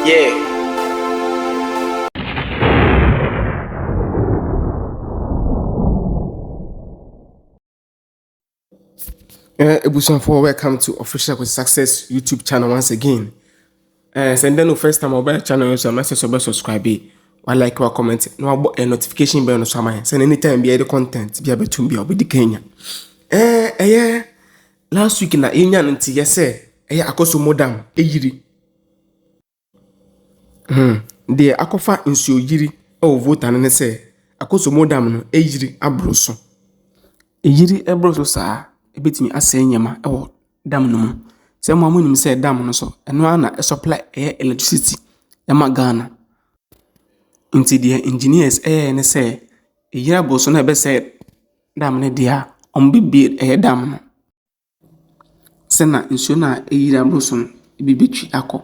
Yeah. Ebuson, welcome to Official with Success YouTube channel once again. Send the first time our channel, so message subscribe, or like or comment, no notification bell on some. Send anytime be the content be able to be the Kenya. Last week na Indian nti yes Akosombo Dam yiri. De akofa nsuo yiri o voter ne se Akosombo Dam no yiri abroso. Yiri abroso saa ebetimi asɛ nyama ɛwɔ dam no mu. Sɛ mo amunim sɛ dam no so ɛno ana supply electricity ɛma Ghana. Nti de engineers ne sɛ yiri abroso na ɛbɛsɛ dam ne dia ombibie dam no. Sena nsuo na yiri abroso no ebibetwi akɔ.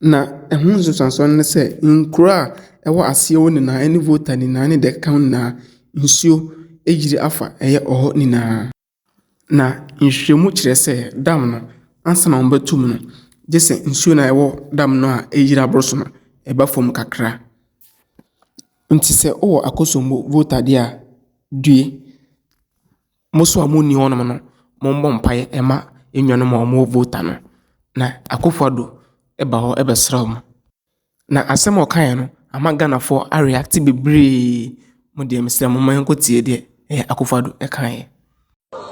Na ɛho nsusanso ne sɛ nkura ɛwɔ aseɛ wɔ na any voter ni na ne de count na nsuo yiri afa ɔhɔ ni na. Na nhwehwɛmu kyerɛ sɛ dam no ansa na ɔmbɛtum no gye sɛ nsuo na ɛwɔ dam no a ɛyiri abroso no ɛba fam kakra. Nti sɛ ɔwɔ Akosombo voter de a due moso a monni hɔnom no mombɔ mpaeɛ ɛma enwanom a ɔmo voter no na Akofo-Addo ɛba hɔ ɛbɛsrɛw mo. Na asɛm ɔkaeɛ no ama Ghanafoɔ areact bebree mo deɛ mesrɛ mo ma yɛnkɔ tie deɛ Akofo-Addo ɛkaeɛ.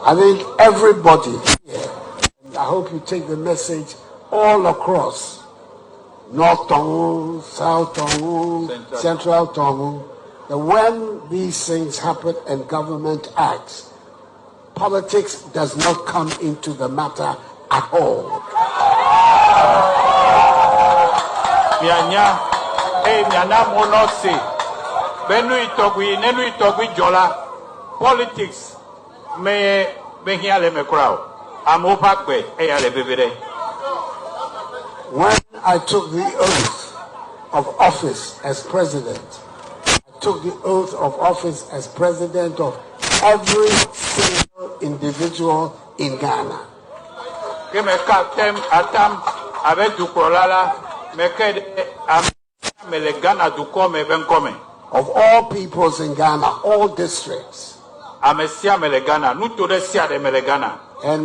I think everybody here, and I hope you take the message all across, North Tongu, South Tongu, Central Tongu, that when these things happen and government acts, politics does not come into the matter at all. Politics me here me crowd. I'm opaque When I took the oath of office as president, I took the oath of office as president of every single individual in Ghana. Of all peoples in Ghana, all districts. And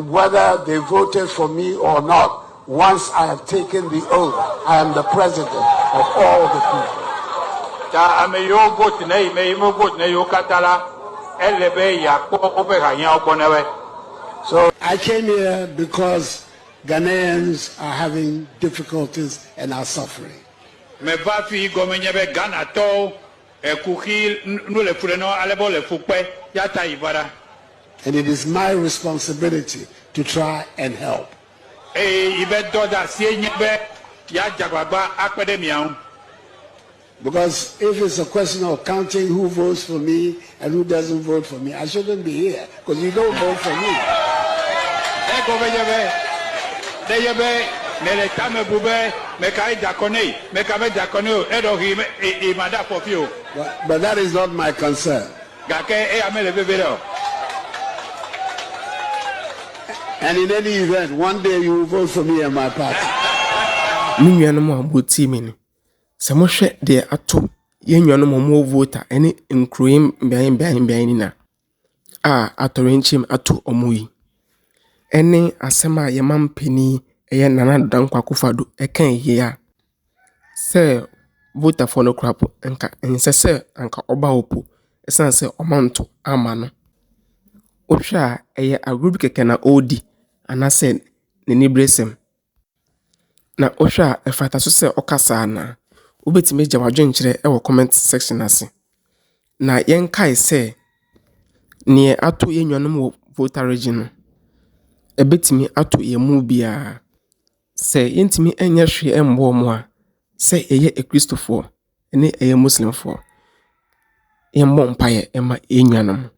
whether they voted for me or not, once I have taken the oath, I am the president of all the people. So I came here because Ghanaians are having difficulties and are suffering. And it is my responsibility to try and help. Because if it's a question of counting who votes for me and who doesn't vote for me, I shouldn't be here because you don't vote for me. But that is not my concern. And in any event, one day you will vote for me and my party. Samoshe de ato yenwanom mo voter ene nkroyim bian na atorenchim ato omui ene asema yemampeni eye Nana Dankwa Akufo-Addo ekan ye a se voter for no crap enka ensese anka oba opo esan se omanto ama no ohwa eye agrubi keke na odi anase ne nibresem na ohwa efata so se okasa na ubetime gya wadwenkyere ewo comment section ase na yenkai se ne ato yenwanom wo voter region no ebetime ato yemu bia se yentime enya hwe embo mo a se eye ekristofo ene eye muslimfo yembo mpaye ema yenwanom.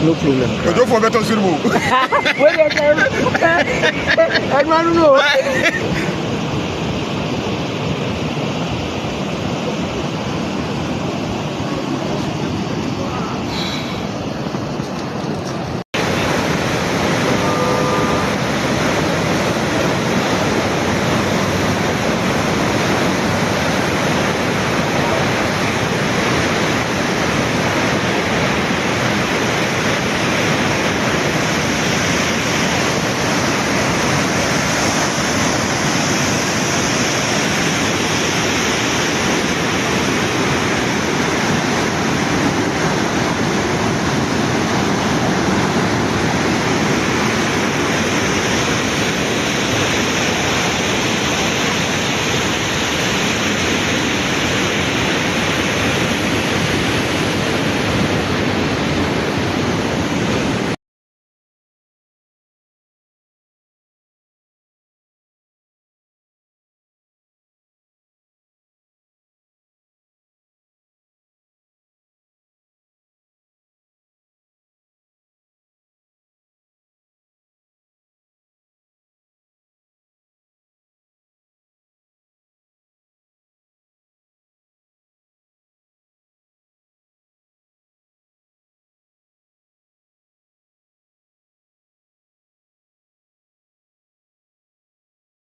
No problem. Don't forget to see me. I don't know.